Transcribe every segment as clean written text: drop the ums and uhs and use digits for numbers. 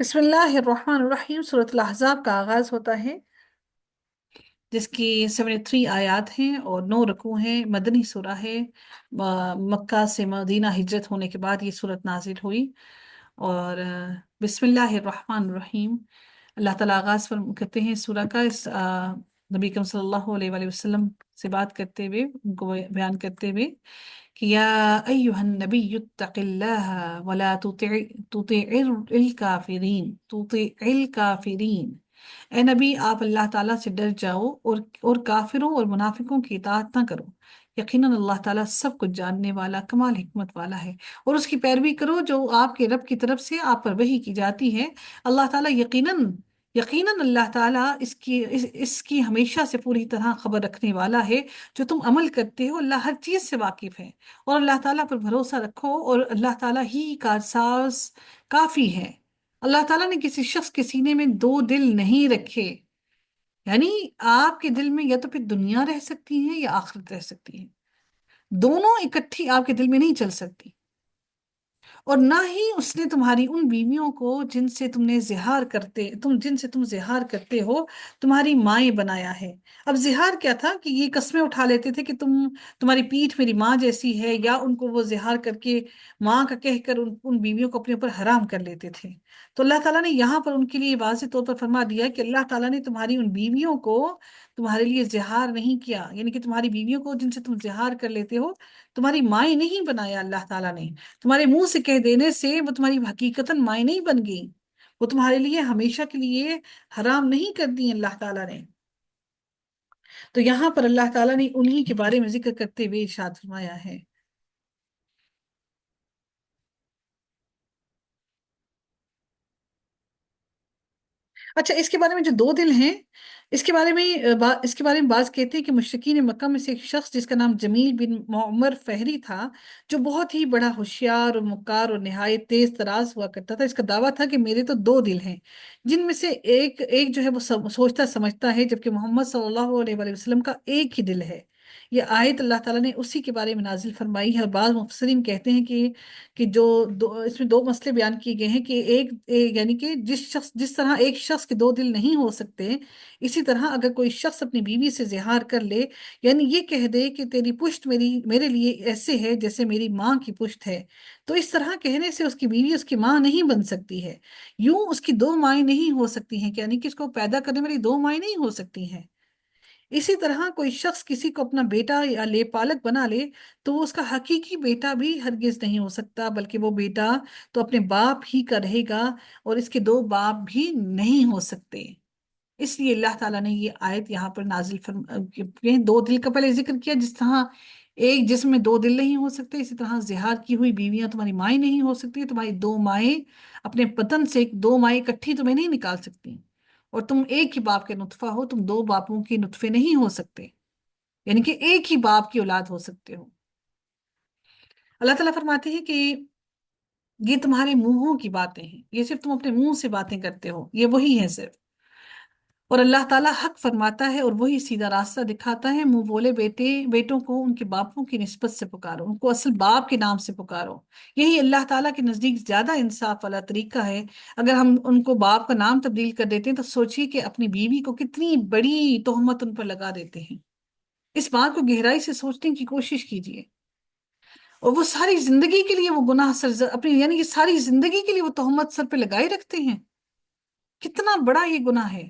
بسم اللہ الرحمن الرحیم۔ سورۃ الاحزاب کا آغاز ہوتا ہے جس کی 73 آیات ہیں اور 9 رکوع ہیں۔ مدنی سورہ ہے۔ مکہ سے مدینہ ہجرت ہونے کے بعد یہ سورت نازل ہوئی۔ اور بسم اللہ الرحمن الرحیم، اللہ تعالیٰ آغاز کرتے ہیں سورہ کا اس نبی کریم صلی اللہ علیہ وآلہ وسلم سے بات کرتے ہوئے، ان کو بیان کرتے ہوئے کہ یا ایہا النبی اتق اللہ ولا تطع الکافرین۔ اے نبی، آپ اللہ تعالیٰ سے ڈر جاؤ اور کافروں اور منافقوں کی اطاعت نہ کرو۔ یقیناً اللہ تعالیٰ سب کچھ جاننے والا، کمال حکمت والا ہے۔ اور اس کی پیروی کرو جو آپ کے رب کی طرف سے آپ پر وحی کی جاتی ہے۔ اللہ تعالیٰ یقیناً اللہ تعالیٰ اس کی ہمیشہ سے پوری طرح خبر رکھنے والا ہے۔ جو تم عمل کرتے ہو، اللہ ہر چیز سے واقف ہے۔ اور اللہ تعالیٰ پر بھروسہ رکھو، اور اللہ تعالیٰ ہی کارساز کافی ہے۔ اللہ تعالیٰ نے کسی شخص کے سینے میں دو دل نہیں رکھے، یعنی آپ کے دل میں یا تو پھر دنیا رہ سکتی ہے یا آخرت رہ سکتی ہے، دونوں اکٹھی آپ کے دل میں نہیں چل سکتی۔ اور نہ ہی اس نے تمہاری ان بیویوں کو جن سے تم زہار کرتے ہو تمہاری مائیں بنایا ہے۔ اب زہار کیا تھا کہ یہ قسمیں اٹھا لیتے تھے کہ تمہاری پیٹھ میری ماں جیسی ہے، یا ان کو وہ زہار کر کے ماں کا کہہ کر ان بیویوں کو اپنے اوپر حرام کر لیتے تھے۔ تو اللہ تعالیٰ نے یہاں پر ان کے لیے واضح طور پر فرما دیا کہ اللہ تعالیٰ نے تمہاری ان بیویوں کو تمہارے لیے زہار نہیں کیا، یعنی کہ تمہاری بیویوں کو جن سے تم زہار کر لیتے ہو تمہاری مائیں نہیں بنایا اللہ تعالیٰ نے۔ تمہارے منہ سے کہہ دینے سے وہ تمہاری حقیقتاً مائیں نہیں بن گئی، وہ تمہارے لیے ہمیشہ کے لیے حرام نہیں کر دی اللہ تعالیٰ نے۔ تو یہاں پر اللہ تعالیٰ نے انہی کے بارے میں ذکر کرتے ہوئے ارشاد فرمایا ہے۔ اچھا، اس کے بارے میں جو دو دل ہیں، اس کے بارے میں بعض کہتے ہیں کہ مشرکین مکہ میں سے ایک شخص جس کا نام جمیل بن معمر فہری تھا، جو بہت ہی بڑا ہوشیار اور مکار اور نہایت تیز تراز ہوا کرتا تھا، اس کا دعویٰ تھا کہ میرے تو دو دل ہیں، جن میں سے ایک جو ہے وہ سوچتا سمجھتا ہے، جبکہ محمد صلی اللہ علیہ وآلہ وسلم کا ایک ہی دل ہے۔ یہ آیت اللہ تعالیٰ نے اسی کے بارے میں نازل فرمائی ہے۔ اور بعض مفسرین کہتے ہیں کہ اس میں دو مسئلے بیان کیے گئے ہیں کہ یعنی کہ جس طرح ایک شخص کے دو دل نہیں ہو سکتے، اسی طرح اگر کوئی شخص اپنی بیوی سے زہار کر لے، یعنی یہ کہہ دے کہ تیری پشت میرے لیے ایسے ہے جیسے میری ماں کی پشت ہے، تو اس طرح کہنے سے اس کی بیوی اس کی ماں نہیں بن سکتی ہے۔ یوں اس کی دو مائیں نہیں ہو سکتی ہیں، یعنی کہ اس کو پیدا کرنے والی دو مائیں نہیں ہو سکتی ہیں۔ اسی طرح کوئی شخص کسی کو اپنا بیٹا یا لے پالک بنا لے تو وہ اس کا حقیقی بیٹا بھی ہرگز نہیں ہو سکتا، بلکہ وہ بیٹا تو اپنے باپ ہی کا رہے گا، اور اس کے دو باپ بھی نہیں ہو سکتے۔ اس لیے اللہ تعالیٰ نے یہ آیت یہاں پر دو دل کا پہلے ذکر کیا، جس طرح ایک جسم میں دو دل نہیں ہو سکتے، اسی طرح زہار کی ہوئی بیویاں تمہاری مائیں نہیں ہو سکتی، تمہاری دو مائیں اپنے پتن سے دو مائیں اکٹھی تمہیں نہیں نکال سکتی۔ اور تم ایک ہی باپ کے نطفہ ہو، تم دو باپوں کے نطفے نہیں ہو سکتے، یعنی کہ ایک ہی باپ کی اولاد ہو سکتے ہو۔ اللہ تعالیٰ فرماتے ہیں کہ یہ تمہارے منہوں کی باتیں ہیں، یہ صرف تم اپنے منہ سے باتیں کرتے ہو، یہ وہی ہے صرف۔ اور اللہ تعالیٰ حق فرماتا ہے اور وہی سیدھا راستہ دکھاتا ہے۔ منہ بولے بیٹوں کو ان کے باپوں کی نسبت سے پکارو، ان کو اصل باپ کے نام سے پکارو، یہی اللہ تعالیٰ کے نزدیک زیادہ انصاف والا طریقہ ہے۔ اگر ہم ان کو باپ کا نام تبدیل کر دیتے ہیں تو سوچیے کہ اپنی بیوی کو کتنی بڑی تہمت ان پر لگا دیتے ہیں۔ اس بات کو گہرائی سے سوچنے کی کوشش کیجیے۔ اور وہ ساری زندگی کے لیے وہ گناہ اپنی یعنی کہ ساری زندگی کے لیے وہ تہمت سر پہ لگائے رکھتے ہیں، کتنا بڑا یہ گناہ ہے۔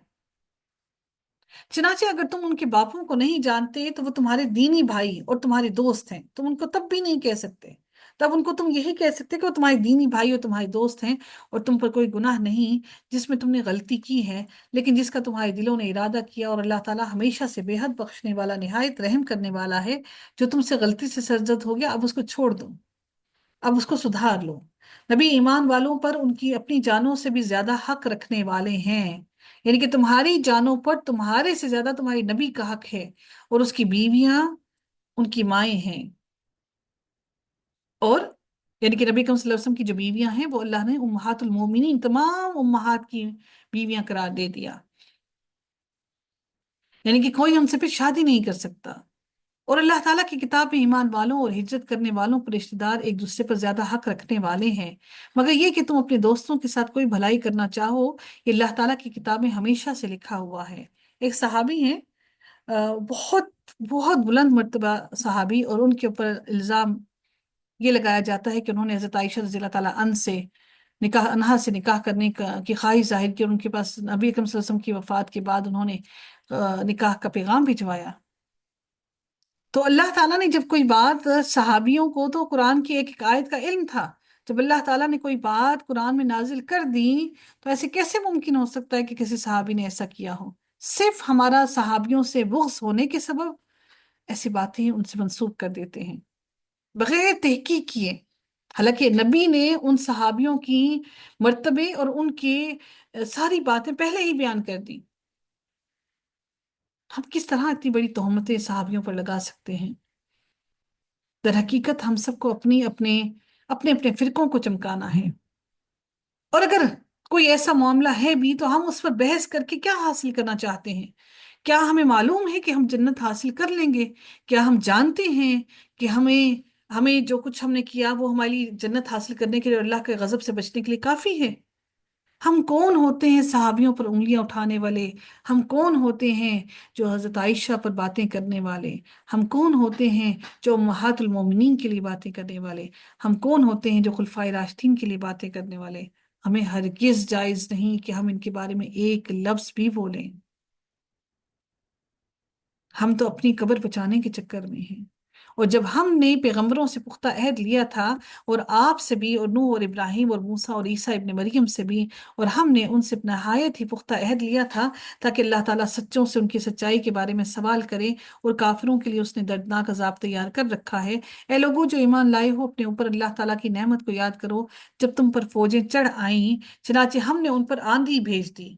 چنانچہ اگر تم ان کے باپوں کو نہیں جانتے تو وہ تمہارے دینی بھائی اور تمہارے دوست ہیں، تم ان کو تب بھی نہیں کہہ سکتے، تب ان کو تم یہی کہہ سکتے کہ وہ تمہارے دینی بھائی اور تمہارے دوست ہیں، اور تم پر کوئی گناہ نہیں جس میں تم نے غلطی کی ہے، لیکن جس کا تمہارے دلوں نے ارادہ کیا، اور اللہ تعالیٰ ہمیشہ سے بے حد بخشنے والا، نہایت رحم کرنے والا ہے۔ جو تم سے غلطی سے سرزد ہو گیا، اب اس کو چھوڑ دو، اب اس کو سدھار لو۔ نبی ایمان والوں پر ان کی اپنی جانوں سے بھی زیادہ حق رکھنے والے ہیں، یعنی کہ تمہاری جانوں پر تمہارے سے زیادہ تمہاری نبی کا حق ہے، اور اس کی بیویاں ان کی مائیں ہیں۔ اور یعنی کہ نبی کریم صلی اللہ علیہ وسلم کی جو بیویاں ہیں وہ اللہ نے امہات المومنین، تمام امہات کی بیویاں قرار دے دیا، یعنی کہ کوئی ان سے پھر شادی نہیں کر سکتا۔ اور اللہ تعالیٰ کی کتاب میں ایمان والوں اور ہجرت کرنے والوں پر رشتہ دار ایک دوسرے پر زیادہ حق رکھنے والے ہیں، مگر یہ کہ تم اپنے دوستوں کے ساتھ کوئی بھلائی کرنا چاہو، یہ اللہ تعالیٰ کی کتاب میں ہمیشہ سے لکھا ہوا ہے۔ ایک صحابی ہیں، بہت بہت بلند مرتبہ صحابی، اور ان کے اوپر الزام یہ لگایا جاتا ہے کہ انہوں نے حضرت عائشہ رضی اللہ تعالیٰ عنہ سے نکاح انہا سے نکاح کرنے کی خواہش ظاہر کی، اور ان کے پاس نبی اکرم صلی اللہ علیہ وسلم کی وفات کے بعد انہوں نے نکاح کا پیغام بھجوایا۔ تو اللہ تعالیٰ نے جب کوئی بات صحابیوں کو تو قرآن کی ایک ایک آیت کا علم تھا، جب اللہ تعالیٰ نے کوئی بات قرآن میں نازل کر دی تو ایسے کیسے ممکن ہو سکتا ہے کہ کسی صحابی نے ایسا کیا ہو؟ صرف ہمارا صحابیوں سے بغض ہونے کے سبب ایسی باتیں ان سے منسوخ کر دیتے ہیں بغیر تحقیق کیے، حالانکہ نبی نے ان صحابیوں کی مرتبے اور ان کی ساری باتیں پہلے ہی بیان کر دی۔ ہم کس طرح اتنی بڑی تہمتیں صحابیوں پر لگا سکتے ہیں؟ در حقیقت ہم سب کو اپنے فرقوں کو چمکانا ہے، اور اگر کوئی ایسا معاملہ ہے بھی تو ہم اس پر بحث کر کے کیا حاصل کرنا چاہتے ہیں؟ کیا ہمیں معلوم ہے کہ ہم جنت حاصل کر لیں گے؟ کیا ہم جانتے ہیں کہ ہمیں جو کچھ ہم نے کیا وہ ہماری جنت حاصل کرنے کے لیے اور اللہ کے غضب سے بچنے کے لیے کافی ہے؟ ہم کون ہوتے ہیں صحابیوں پر انگلیاں اٹھانے والے؟ ہم کون ہوتے ہیں جو حضرت عائشہ پر باتیں کرنے والے؟ ہم کون ہوتے ہیں جو امہات المومنین کے لیے باتیں کرنے والے؟ ہم کون ہوتے ہیں جو خلفائے راشدین کے لیے باتیں کرنے والے؟ ہمیں ہرگز جائز نہیں کہ ہم ان کے بارے میں ایک لفظ بھی بولیں۔ ہم تو اپنی قبر بچانے کے چکر میں ہیں، اور جب ہم نے پیغمبروں سے پختہ عہد لیا تھا، اور آپ سے بھی، اور نوح اور ابراہیم اور موسیٰ اور عیسیٰ ابن مریم سے بھی، اور ہم نے ان سے نہایت ہی پختہ عہد لیا تھا تاکہ اللہ تعالیٰ سچوں سے ان کی سچائی کے بارے میں سوال کرے، اور کافروں کے لیے اس نے دردناک عذاب تیار کر رکھا ہے۔ اے لوگوں جو ایمان لائے ہو، اپنے اوپر اللہ تعالیٰ کی نعمت کو یاد کرو جب تم پر فوجیں چڑھ آئیں، چنانچہ ہم نے ان پر آندھی بھیج دی۔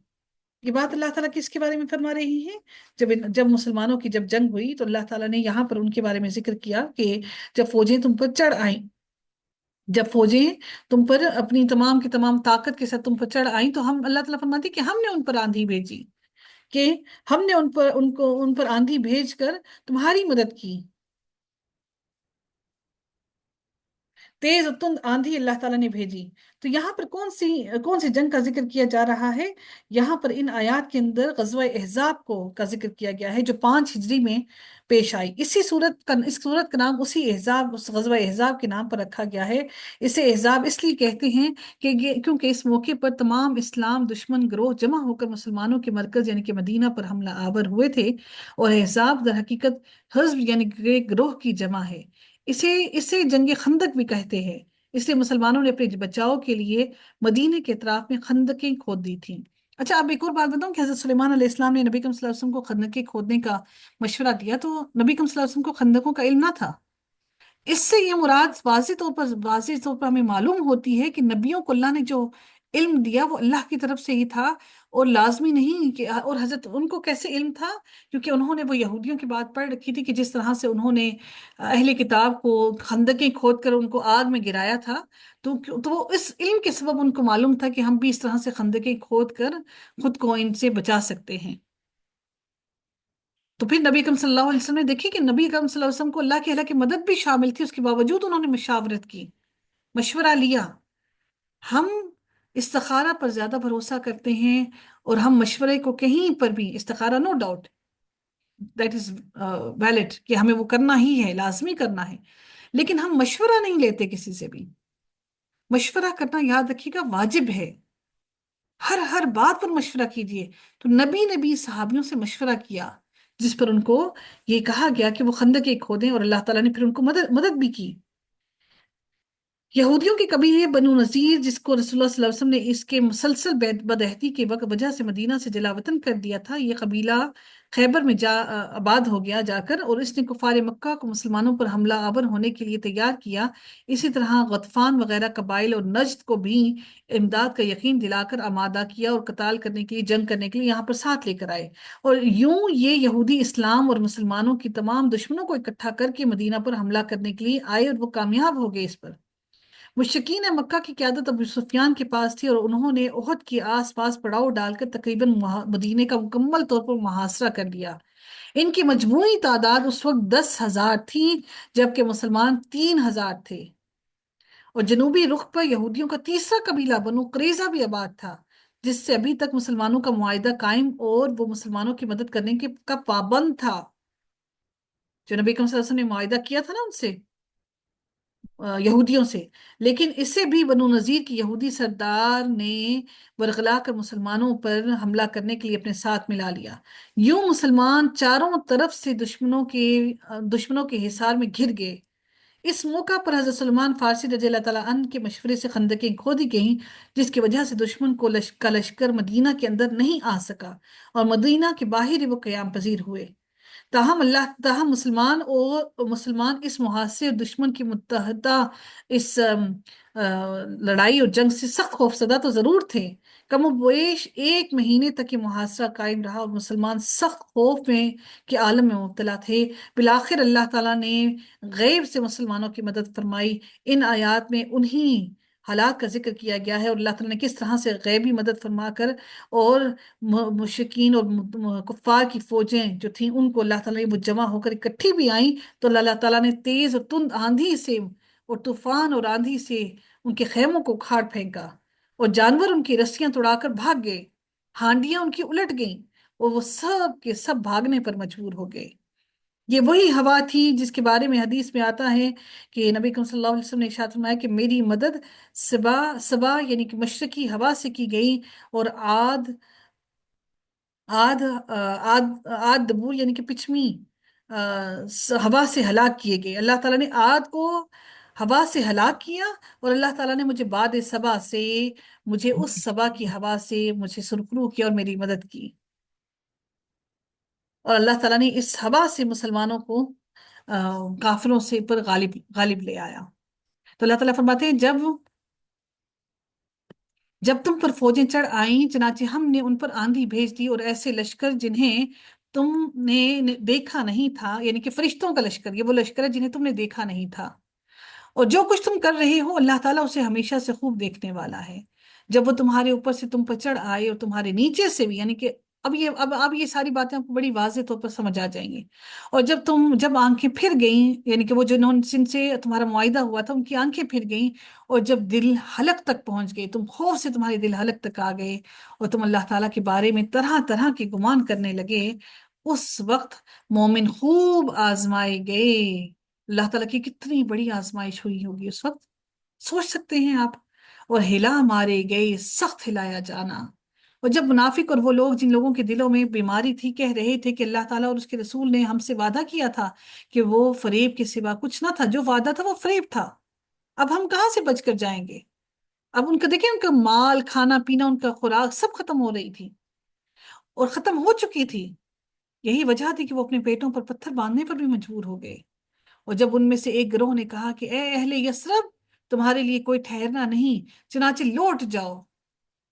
یہ بات اللہ تعالیٰ کس کے بارے میں فرما رہی ہے؟ جب مسلمانوں کی جب جنگ ہوئی تو اللہ تعالیٰ نے یہاں پر ان کے بارے میں ذکر کیا کہ جب فوجیں تم پر چڑھ آئیں، جب فوجیں تم پر اپنی تمام کی تمام طاقت کے ساتھ تم پر چڑھ آئیں تو ہم اللہ تعالیٰ فرماتے ہیں کہ ہم نے ان پر آندھی بھیجی، کہ ہم نے ان پر آندھی بھیج کر تمہاری مدد کی۔ تیز اور تند آندھی اللہ تعالیٰ نے بھیجی۔ تو یہاں پر کون سی جنگ کا ذکر کیا جا رہا ہے؟ یہاں پر ان آیات کے اندر غزوہ احزاب کا ذکر کیا گیا ہے، جو 5 ہجری میں پیش آئی۔ اس صورت کا نام اسی احزاب، اس غزوہ احزاب کے نام پر رکھا گیا ہے۔ اسے احزاب اس لیے کہتے ہیں کیونکہ اس موقع پر تمام اسلام دشمن گروہ جمع ہو کر مسلمانوں کے مرکز یعنی کہ مدینہ پر حملہ آور ہوئے تھے، اور احزاب در حقیقت حزب یعنی کہ گروہ کی جمع ہے۔ اسے جنگ خندق بھی کہتے ہیں، اس لیے مسلمانوں نے اپنے بچاؤ کے لیے مدینے کے اطراف میں خندقیں کھود دی تھیں۔ اچھا، اب ایک اور بات بتاؤں کہ حضرت سلیمان علیہ السلام نے نبی کریم صلی اللہ علیہ وسلم کو خندقیں کھودنے کا مشورہ دیا، تو نبی کریم صلی اللہ علیہ وسلم کو خندقوں کا علم نہ تھا۔ اس سے یہ مراد واضح طور پر ہمیں معلوم ہوتی ہے کہ نبیوں کو اللہ نے جو علم دیا وہ اللہ کی طرف سے ہی تھا، اور لازمی نہیں کہ اور حضرت ان کو کیسے علم تھا؟ کیونکہ انہوں نے وہ یہودیوں کی بات پڑھ رکھی تھی کہ جس طرح سے انہوں نے اہل کتاب کو خندقیں کھود کر ان کو آگ میں گرایا تھا، تو وہ اس علم کے سبب ان کو معلوم تھا کہ ہم بھی اس طرح سے خندقیں کھود کر خود کو ان سے بچا سکتے ہیں۔ تو پھر نبی اکرم صلی اللہ علیہ وسلم نے دیکھی کہ نبی اکرم صلی اللہ علیہ وسلم کو اللہ کی مدد بھی شامل تھی، اس کے باوجود انہوں نے مشاورت کی، مشورہ لیا۔ ہم استخارہ پر زیادہ بھروسہ کرتے ہیں، اور ہم مشورے کو کہیں پر بھی، استخارہ no doubt that is valid کہ ہمیں وہ کرنا ہی ہے، لازمی کرنا ہے، لیکن ہم مشورہ نہیں لیتے کسی سے بھی۔ مشورہ کرنا یاد رکھیے گا واجب ہے، ہر بات پر مشورہ کیجیے۔ تو نبی نے بھی صحابیوں سے مشورہ کیا، جس پر ان کو یہ کہا گیا کہ وہ خندقیں کھودیں، اور اللہ تعالیٰ نے پھر ان کو مدد بھی کی۔ یہودیوں کے قبیلے بنو نذیر، جس کو رسول اللہ صلی اللہ علیہ وسلم نے اس کے مسلسل بدعہدی کے وجہ سے مدینہ سے جلا وطن کر دیا تھا، یہ قبیلہ خیبر میں آباد ہو گیا جا کر، اور اس نے کفار مکہ کو مسلمانوں پر حملہ آور ہونے کے لیے تیار کیا۔ اسی طرح غطفان وغیرہ قبائل اور نجد کو بھی امداد کا یقین دلا کر آمادہ کیا، اور قتال کرنے کے لیے، جنگ کرنے کے لیے یہاں پر ساتھ لے کر آئے، اور یوں یہ یہودی اسلام اور مسلمانوں کی تمام دشمنوں کو اکٹھا کر کے مدینہ پر حملہ کرنے کے لیے آئے، اور وہ کامیاب ہو گئے اس پر۔ مشرکین مکہ کی قیادت ابو سفیان کے پاس تھی، اور انہوں نے احد کے آس پاس پڑاؤ ڈال کر تقریباً مدینے کا مکمل طور پر محاصرہ کر لیا۔ ان کی مجموعی تعداد اس وقت 10,000 تھی، جبکہ مسلمان 3,000 تھے۔ اور جنوبی رخ پر یہودیوں کا تیسرا قبیلہ بنو قریظہ بھی آباد تھا، جس سے ابھی تک مسلمانوں کا معاہدہ قائم، اور وہ مسلمانوں کی مدد کرنے کا پابند تھا۔ جو نبی کریم صلی اللہ علیہ وسلم نے معاہدہ کیا تھا نا ان سے، یہودیوں سے، لیکن اسے بھی بنو نذیر کی یہودی سردار نے ورغلا کر مسلمانوں پر حملہ کرنے کے لیے اپنے ساتھ ملا لیا۔ یوں مسلمان چاروں طرف سے دشمنوں کے حصار میں گھر گئے۔ اس موقع پر حضرت سلمان فارسی رضی اللہ تعالیٰ عنہ کے مشورے سے خندقیں کھودی گئیں، جس کی وجہ سے دشمن کا لشکر مدینہ کے اندر نہیں آ سکا، اور مدینہ کے باہر ہی وہ قیام پذیر ہوئے۔ تاہم مسلمان اس محاصرے اور دشمن کی متحدہ اس لڑائی اور جنگ سے سخت خوفزدہ تو ضرور تھے۔ کم و بیش 1 مہینے تک یہ محاصرہ قائم رہا، اور مسلمان سخت خوف کے عالم میں مبتلا تھے۔ بالآخر اللہ تعالیٰ نے غیب سے مسلمانوں کی مدد فرمائی۔ ان آیات میں انہی حالات کا ذکر کیا گیا ہے، اور اللہ تعالیٰ نے کس طرح سے غیبی مدد فرما کر اور مشرکین اور کفار کی فوجیں جو تھیں ان کو اللہ تعالیٰ نے وہ جمع ہو کر اکٹھی بھی آئیں، تو اللہ تعالیٰ نے تیز اور تند آندھی سے اور طوفان اور آندھی سے ان کے خیموں کو اکھاڑ پھینکا، اور جانور ان کی رسیاں توڑا کر بھاگ گئے، ہانڈیاں ان کی الٹ گئیں، اور وہ سب کے سب بھاگنے پر مجبور ہو گئے۔ یہ وہی ہوا تھی جس کے بارے میں حدیث میں آتا ہے کہ نبی کریم صلی اللہ علیہ وسلم نے ارشاد فرمایا کہ میری مدد صبا یعنی کہ مشرقی ہوا سے کی گئی، اور آد آد دبور یعنی کہ پچھمی ہوا سے ہلاک کیے گئے۔ اللہ تعالیٰ نے عاد کو ہوا سے ہلاک کیا، اور اللہ تعالیٰ نے مجھے اس صبا کی ہوا سے مجھے سرخرو کیا اور میری مدد کی، اور اللہ تعالیٰ نے اس ہوا سے مسلمانوں کو کافروں سے پر غالب لے آیا۔ تو اللہ تعالیٰ فرماتے ہیں جب تم پر فوجیں چڑھ آئیں، چنانچہ ہم نے ان پر آندھی بھیج دی، اور ایسے لشکر جنہیں تم نے دیکھا نہیں تھا، یعنی کہ فرشتوں کا لشکر، یہ وہ لشکر ہے جنہیں تم نے دیکھا نہیں تھا، اور جو کچھ تم کر رہے ہو اللہ تعالیٰ اسے ہمیشہ سے خوب دیکھنے والا ہے۔ جب وہ تمہارے اوپر سے تم پر چڑھ آئے اور تمہارے نیچے سے بھی، یعنی کہ اب یہ ساری باتیں آپ کو بڑی واضح طور پر سمجھ آ جائیں گی۔ اور جب آنکھیں پھر گئیں، یعنی کہ وہ جن سے تمہارا معاہدہ ہوا تھا ان کی آنکھیں پھر گئیں، اور جب دل حلق تک پہنچ گئے، تم خوف سے تمہارے دل حلق تک آ گئے، اور تم اللہ تعالیٰ کے بارے میں طرح طرح کے گمان کرنے لگے، اس وقت مومن خوب آزمائے گئے۔ اللہ تعالیٰ کی کتنی بڑی آزمائش ہوئی ہوگی اس وقت، سوچ سکتے ہیں آپ؟ اور ہلا مارے گئے، سخت ہلایا جانا۔ اور جب منافق اور وہ لوگ جن لوگوں کے دلوں میں بیماری تھی کہہ رہے تھے کہ اللہ تعالیٰ اور اس کے رسول نے ہم سے وعدہ کیا تھا کہ وہ فریب کے سوا کچھ نہ تھا، جو وعدہ تھا وہ فریب تھا، اب ہم کہاں سے بچ کر جائیں گے؟ اب ان کا دیکھیں، ان کا مال، کھانا پینا، ان کا خوراک سب ختم ہو رہی تھی اور ختم ہو چکی تھی۔ یہی وجہ تھی کہ وہ اپنے پیٹوں پر پتھر باندھنے پر بھی مجبور ہو گئے۔ اور جب ان میں سے ایک گروہ نے کہا کہ اے اہل یثرب، تمہارے لیے کوئی ٹھہرنا نہیں، چنانچہ لوٹ جاؤ،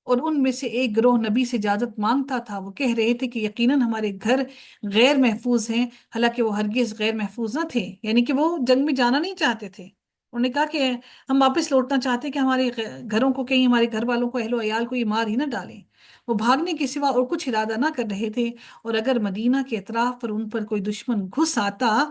اور ان میں سے ایک گروہ نبی سے اجازت مانگتا تھا، وہ کہہ رہے تھے کہ یقیناً ہمارے گھر غیر محفوظ ہیں، حالانکہ وہ ہرگز غیر محفوظ نہ تھے، یعنی کہ وہ جنگ میں جانا نہیں چاہتے تھے۔ انہوں نے کہا کہ ہم واپس لوٹنا چاہتے ہیں کہ ہمارے گھروں کو، کہیں ہمارے گھر والوں کو، اہل و عیال کو یہ مار ہی نہ ڈالیں۔ وہ بھاگنے کے سوا اور کچھ ارادہ نہ کر رہے تھے، اور اگر مدینہ کے اطراف پر ان پر کوئی دشمن گھس آتا،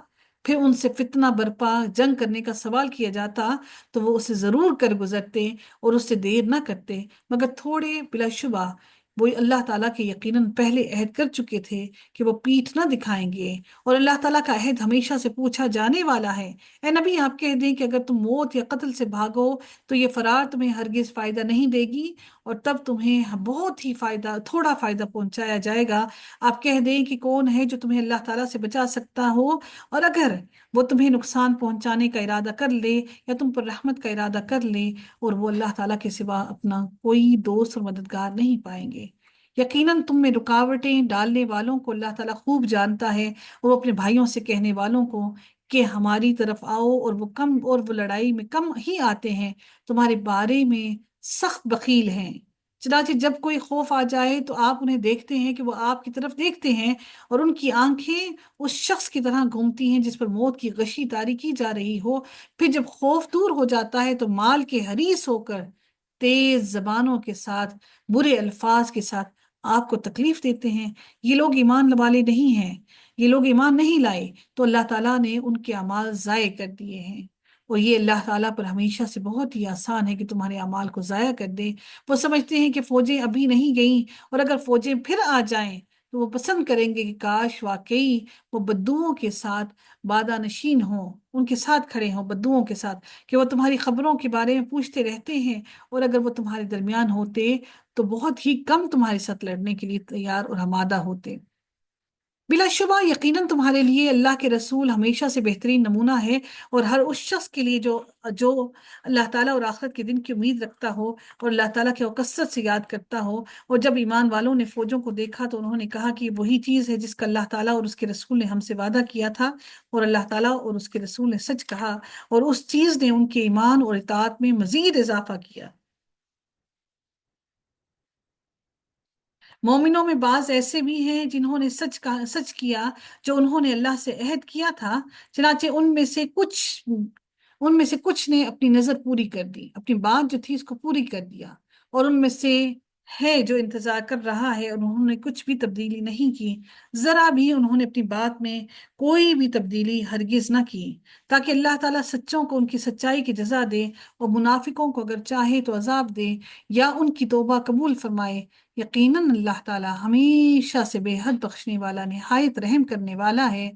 پھر ان سے فتنہ برپا، جنگ کرنے کا سوال کیا جاتا، تو وہ اسے ضرور کر گزرتے اور اس سے دیر نہ کرتے، مگر تھوڑے بلا شبہ وہ اللہ تعالیٰ کے یقیناً پہلے عہد کر چکے تھے کہ وہ پیٹھ نہ دکھائیں گے، اور اللہ تعالیٰ کا عہد ہمیشہ سے پوچھا جانے والا ہے۔ اے نبی، آپ کہہ دیں کہ اگر تم موت یا قتل سے بھاگو تو یہ فرار تمہیں ہرگز فائدہ نہیں دے گی، اور تب تمہیں بہت ہی تھوڑا فائدہ پہنچایا جائے گا۔ آپ کہہ دیں کہ کون ہے جو تمہیں اللہ تعالیٰ سے بچا سکتا ہو، اور اگر وہ تمہیں نقصان پہنچانے کا ارادہ کر لے یا تم پر رحمت کا ارادہ کر لے، اور وہ اللہ تعالیٰ کے سوا اپنا کوئی دوست اور مددگار نہیں پائیں گے۔ یقیناً تم میں رکاوٹیں ڈالنے والوں کو اللہ تعالیٰ خوب جانتا ہے، اور وہ اپنے بھائیوں سے کہنے والوں کو کہ ہماری طرف آؤ، اور وہ لڑائی میں کم ہی آتے ہیں، تمہارے بارے میں سخت بخیل ہیں۔ چنانچہ جب کوئی خوف آ جائے تو آپ انہیں دیکھتے ہیں کہ وہ آپ کی طرف دیکھتے ہیں، اور ان کی آنکھیں اس شخص کی طرح گھومتی ہیں جس پر موت کی غشی طاری کی جا رہی ہو۔ پھر جب خوف دور ہو جاتا ہے تو مال کے حریص ہو کر تیز زبانوں کے ساتھ، برے الفاظ کے ساتھ آپ کو تکلیف دیتے ہیں۔ یہ لوگ ایمان والے نہیں ہیں، یہ لوگ ایمان نہیں لائے تو اللہ تعالیٰ نے ان کے اعمال ضائع کر دیے ہیں، اور یہ اللہ تعالیٰ پر ہمیشہ سے بہت ہی آسان ہے کہ تمہارے اعمال کو ضائع کر دے۔ وہ سمجھتے ہیں کہ فوجیں ابھی نہیں گئیں، اور اگر فوجیں پھر آ جائیں تو وہ پسند کریں گے کہ کاش واقعی وہ بدوؤں کے ساتھ بادہ نشین ہوں، ان کے ساتھ کھڑے ہوں بدوؤں کے ساتھ، کہ وہ تمہاری خبروں کے بارے میں پوچھتے رہتے ہیں، اور اگر وہ تمہارے درمیان ہوتے تو بہت ہی کم تمہارے ساتھ لڑنے کے لیے تیار اور آمادہ ہوتے۔ بلا شبہ یقیناً تمہارے لیے اللہ کے رسول ہمیشہ سے بہترین نمونہ ہے، اور ہر اس شخص کے لیے جو اللہ تعالیٰ اور آخرت کے دن کی امید رکھتا ہو، اور اللہ تعالیٰ کے کثرت سے یاد کرتا ہو۔ اور جب ایمان والوں نے فوجوں کو دیکھا تو انہوں نے کہا کہ یہ وہی چیز ہے جس کا اللہ تعالیٰ اور اس کے رسول نے ہم سے وعدہ کیا تھا، اور اللہ تعالیٰ اور اس کے رسول نے سچ کہا، اور اس چیز نے ان کے ایمان اور اطاعت میں مزید اضافہ کیا۔ مومنوں میں بعض ایسے بھی ہیں جنہوں نے سچ کیا جو انہوں نے اللہ سے عہد کیا تھا، چنانچہ ان میں سے کچھ نے اپنی نظر پوری کر دی، اپنی بات جو تھی اس کو پوری کر دیا، اور ان میں سے ہے جو انتظار کر رہا ہے، اور انہوں نے کچھ بھی تبدیلی نہیں کی، ذرا بھی انہوں نے اپنی بات میں کوئی بھی تبدیلی ہرگز نہ کی، تاکہ اللہ تعالیٰ سچوں کو ان کی سچائی کی جزا دے، اور منافقوں کو اگر چاہے تو عذاب دے یا ان کی توبہ قبول فرمائے۔ یقیناً اللہ تعالیٰ ہمیشہ سے بے حد بخشنے والا، نہایت رحم کرنے والا ہے۔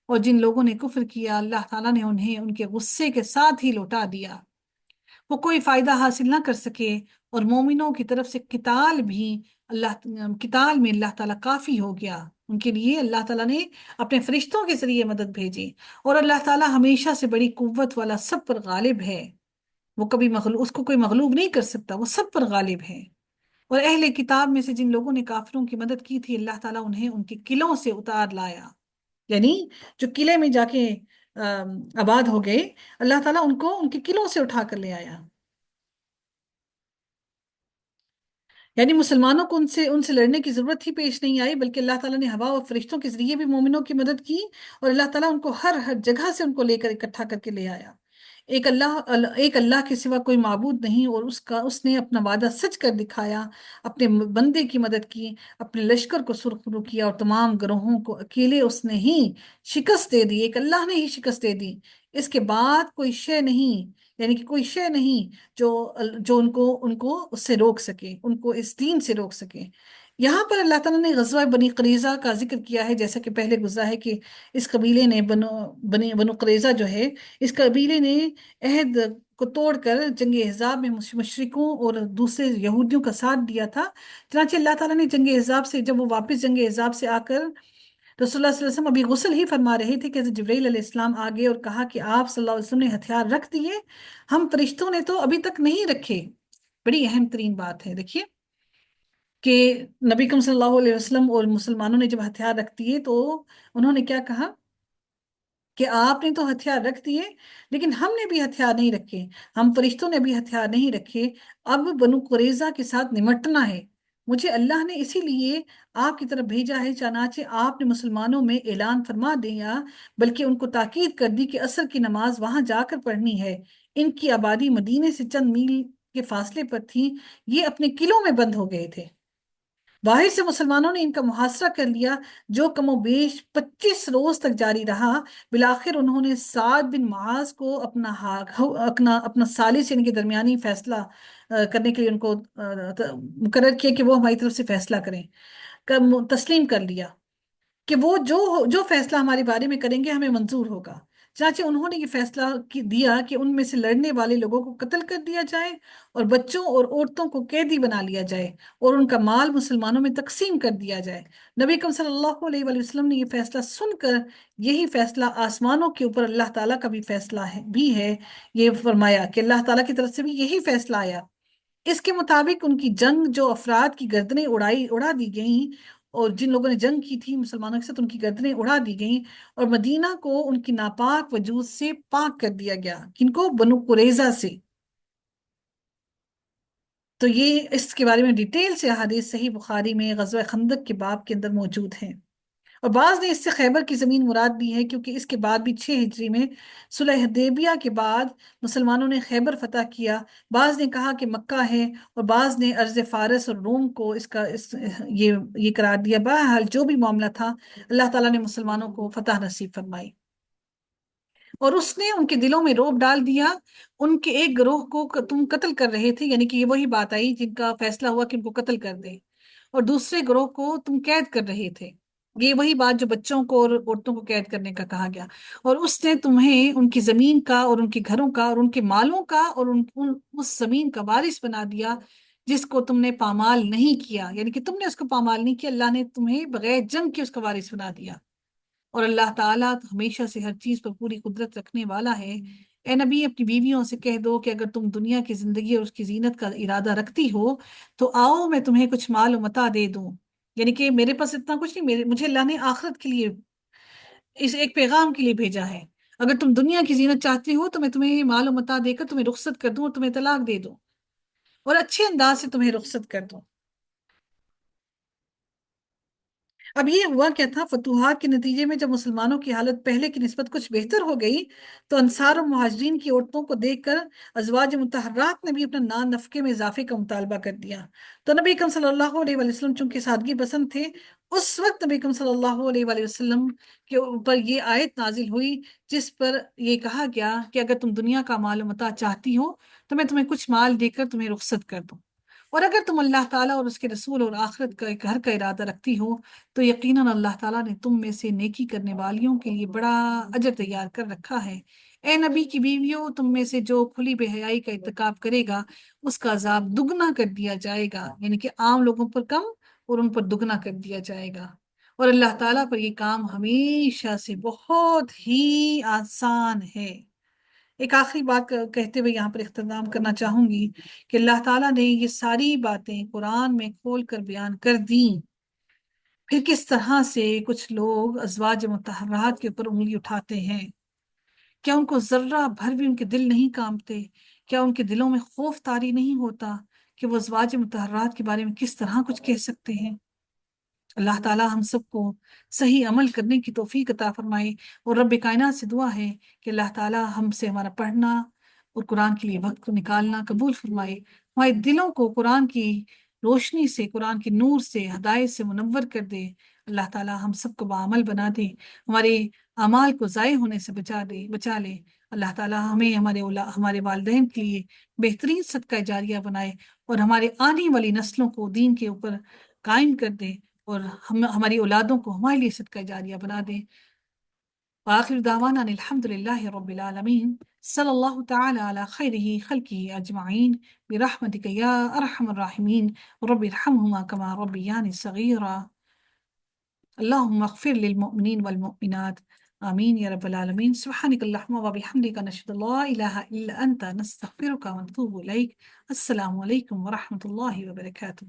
اور جن لوگوں نے کفر کیا اللہ تعالیٰ نے انہیں ان کے غصے کے ساتھ ہی لوٹا دیا، وہ کوئی فائدہ حاصل نہ کر سکے، اور مومنوں کی طرف سے قتال میں اللہ تعالیٰ کافی ہو گیا، ان کے لیے اللہ تعالیٰ نے اپنے فرشتوں کے ذریعے مدد بھیجی، اور اللہ تعالیٰ ہمیشہ سے بڑی قوت والا، سب پر غالب ہے، وہ کبھی اس کو کوئی مغلوب نہیں کر سکتا، وہ سب پر غالب ہے۔ اور اہل کتاب میں سے جن لوگوں نے کافروں کی مدد کی تھی اللہ تعالیٰ انہیں ان کے قلعوں سے اتار لایا، یعنی جو قلعے میں جا کے آباد ہو گئے، اللہ تعالیٰ ان کو ان کے قلعوں سے اٹھا کر لے آیا۔ یعنی مسلمانوں کو ان سے لڑنے کی ضرورت ہی پیش نہیں آئی، بلکہ اللہ تعالیٰ نے ہوا اور فرشتوں کے ذریعے بھی مومنوں کی مدد کی، اور اللہ تعالیٰ ان کو ہر ہر جگہ سے ان کو لے کر اکٹھا کر کے لے آیا۔ ایک اللہ کے سوا کوئی معبود نہیں، اور اس نے اپنا وعدہ سچ کر دکھایا، اپنے بندے کی مدد کی، اپنے لشکر کو سرخرو کیا، اور تمام گروہوں کو اکیلے اس نے ہی شکست دے دی، ایک اللہ نے ہی شکست دے دی۔ اس کے بعد کوئی شے نہیں، یعنی کہ کوئی شے نہیں جو جو ان کو اس سے روک سکے، ان کو اس دین سے روک سکے۔ یہاں پر اللہ تعالیٰ نے غزوہ بنی قریظہ کا ذکر کیا ہے، جیسا کہ پہلے گزرا ہے کہ اس قبیلے نے بنو قریظہ جو ہے، اس قبیلے نے عہد کو توڑ کر جنگ احزاب میں مشرکوں اور دوسرے یہودیوں کا ساتھ دیا تھا۔ چنانچہ اللہ تعالیٰ نے جنگ احزاب سے، جب وہ واپس جنگ احزاب سے آ کر رسول اللہ صلی اللہ علیہ وسلم ابھی غسل ہی فرما رہے تھے کہ حضرت جبرائیل علیہ السلام آگے اور کہا کہ آپ صلی اللہ علیہ وسلم نے ہتھیار رکھ دیے، ہم فرشتوں نے تو ابھی تک نہیں رکھے۔ بڑی اہم ترین بات ہے، دیکھیے کہ نبی کریم صلی اللہ علیہ وسلم اور مسلمانوں نے جب ہتھیار رکھ دیے تو انہوں نے کیا کہا کہ آپ نے تو ہتھیار رکھ دیے لیکن ہم نے بھی ہتھیار نہیں رکھے، ہم فرشتوں نے بھی ہتھیار نہیں رکھے، اب بنو قریظہ کے ساتھ نمٹنا ہے، مجھے اللہ نے اسی لیے آپ کی طرف بھیجا ہے۔ چنانچہ آپ نے مسلمانوں میں اعلان فرما دیا، بلکہ ان کو تاکید کر دی کہ عصر کی نماز وہاں جا کر پڑھنی ہے۔ ان کی آبادی مدینے سے چند میل کے فاصلے پر تھی، یہ اپنے قلعوں میں بند ہو گئے تھے۔ باہر سے مسلمانوں نے ان کا محاصرہ کر لیا، جو کم و بیش 25 روز تک جاری رہا۔ بالآخر انہوں نے سعد بن معاذ کو اپنا ثالث یعنی کہ درمیانی فیصلہ کرنے کے لیے ان کو مقرر کیا کہ وہ ہماری طرف سے فیصلہ کریں، تسلیم کر لیا کہ وہ جو فیصلہ ہمارے بارے میں کریں گے ہمیں منظور ہوگا۔ چنانچہ انہوں نے یہ فیصلہ دیا کہ ان میں سے لڑنے والے لوگوں کو قتل کر دیا جائے، اور بچوں اور عورتوں کو قیدی بنا لیا جائے، اور ان کا مال مسلمانوں میں تقسیم کر دیا جائے۔ نبی اکرم صلی اللہ علیہ وآلہ وسلم نے یہ فیصلہ سن کر، یہی فیصلہ آسمانوں کے اوپر اللہ تعالیٰ کا بھی فیصلہ ہے یہ فرمایا کہ اللہ تعالیٰ کی طرف سے بھی یہی فیصلہ آیا۔ اس کے مطابق ان کی جنگ جو افراد کی گردنیں اڑا دی گئیں، اور جن لوگوں نے جنگ کی تھی مسلمانوں کے ساتھ ان کی گردنیں اڑا دی گئیں، اور مدینہ کو ان کی ناپاک وجود سے پاک کر دیا گیا، کن کو؟ بنو قریظہ سے۔ تو یہ اس کے بارے میں ڈیٹیل سے احادیث صحیح بخاری میں غزوہ خندق کے باب کے اندر موجود ہیں۔ اور بعض نے اس سے خیبر کی زمین مراد دی ہے، کیونکہ اس کے بعد بھی 6 ہجری میں صلح حدیبیہ کے بعد مسلمانوں نے خیبر فتح کیا۔ بعض نے کہا کہ مکہ ہے، اور بعض نے ارض فارس اور روم کو یہ قرار دیا۔ بہرحال جو بھی معاملہ تھا، اللہ تعالیٰ نے مسلمانوں کو فتح نصیب فرمائی، اور اس نے ان کے دلوں میں روب ڈال دیا۔ ان کے ایک گروہ کو تم قتل کر رہے تھے، یعنی کہ یہ وہی بات آئی جن کا فیصلہ ہوا کہ ان کو قتل کر دیں، اور دوسرے گروہ کو تم قید کر رہے تھے، یہ وہی بات جو بچوں کو اور عورتوں کو قید کرنے کا کہا گیا۔ اور اس نے تمہیں ان کی زمین کا اور ان کے گھروں کا اور ان کے مالوں کا اور اس زمین کا وارث بنا دیا جس کو تم نے پامال نہیں کیا، یعنی کہ تم نے اس کو پامال نہیں کیا، اللہ نے تمہیں بغیر جنگ کے اس کا وارث بنا دیا۔ اور اللہ تعالیٰ تو ہمیشہ سے ہر چیز پر پوری قدرت رکھنے والا ہے۔ اے نبی، اپنی بیویوں سے کہہ دو کہ اگر تم دنیا کی زندگی اور اس کی زینت کا ارادہ رکھتی ہو تو آؤ میں تمہیں کچھ مال و متاع دے دوں، یعنی کہ میرے پاس اتنا کچھ نہیں، مجھے اللہ نے آخرت کے لیے اس ایک پیغام کے لیے بھیجا ہے۔ اگر تم دنیا کی زینت چاہتی ہو تو میں تمہیں مال و متاع دے کر تمہیں رخصت کر دوں اور تمہیں طلاق دے دوں اور اچھے انداز سے تمہیں رخصت کر دوں۔ اب یہ ہوا کیا تھا، فتوحات کے نتیجے میں جب مسلمانوں کی حالت پہلے کی نسبت کچھ بہتر ہو گئی تو انصار و مہاجرین کی عورتوں کو دیکھ کر ازواج مطہرات نے بھی اپنا نان نفقے میں اضافے کا مطالبہ کر دیا۔ تو نبی اکرم صلی اللہ علیہ وآلہ وسلم چونکہ سادگی پسند تھے، اس وقت نبی اکرم صلی اللہ علیہ وآلہ وسلم کے اوپر یہ آیت نازل ہوئی جس پر یہ کہا گیا کہ اگر تم دنیا کا مال و متاع چاہتی ہو تو میں تمہیں کچھ مال دے کر تمہیں رخصت کر دوں، اور اگر تم اللہ تعالیٰ اور اس کے رسول اور آخرت کا ایک گھر کا ارادہ رکھتی ہو تو یقیناً اللہ تعالیٰ نے تم میں سے نیکی کرنے والیوں کے لیے بڑا اجر تیار کر رکھا ہے۔ اے نبی کی بیویوں، تم میں سے جو کھلی بے حیائی کا ارتکاب کرے گا اس کا عذاب دگنا کر دیا جائے گا، یعنی کہ عام لوگوں پر کم اور ان پر دگنا کر دیا جائے گا، اور اللہ تعالیٰ پر یہ کام ہمیشہ سے بہت ہی آسان ہے۔ ایک آخری بات کہتے ہوئے یہاں پر اختتام کرنا چاہوں گی کہ اللہ تعالیٰ نے یہ ساری باتیں قرآن میں کھول کر بیان کر دیں، پھر کس طرح سے کچھ لوگ ازواج مطہرات کے اوپر انگلی اٹھاتے ہیں؟ کیا ان کو ذرہ بھر بھی ان کے دل نہیں کانپتے؟ کیا ان کے دلوں میں خوف طاری نہیں ہوتا کہ وہ ازواج مطہرات کے بارے میں کس طرح کچھ کہہ سکتے ہیں؟ اللہ تعالیٰ ہم سب کو صحیح عمل کرنے کی توفیق عطا فرمائے، اور رب کائنات سے دعا ہے کہ اللہ تعالیٰ ہم سے ہمارا پڑھنا اور قرآن کے لیے وقت کو نکالنا قبول فرمائے، ہمارے دلوں کو قرآن کی روشنی سے، قرآن کے نور سے، ہدایت سے منور کر دے۔ اللہ تعالیٰ ہم سب کو بعمل بنا دے، ہمارے اعمال کو ضائع ہونے سے بچا لے۔ اللہ تعالیٰ ہمیں ہمارے والدین کے لیے بہترین صدقہ جاریہ بنائے، اور ہمارے آنے والی نسلوں کو دین کے اوپر قائم کر دے، اور ہماری اولادوں کو ہمارے لیے صدقہ جاریہ بنا دیں۔ وآخر دعوانا ان الحمد للہ رب العالمین، صلی اللہ تعالی علی خیرہ خلقہ اجمعین، برحمتک یا ارحم الراحمین، رب ارحمہما کما ربیانی صغیرا، اللہم اغفر للمؤمنین والمؤمنات، آمین یا رب العالمین۔ سبحانک اللہم وبحمدک، نشہد لا الہ الا انت، نستغفرک ونتوب الیک۔ السلام علیکم ورحمۃ اللہ وبرکاتہ۔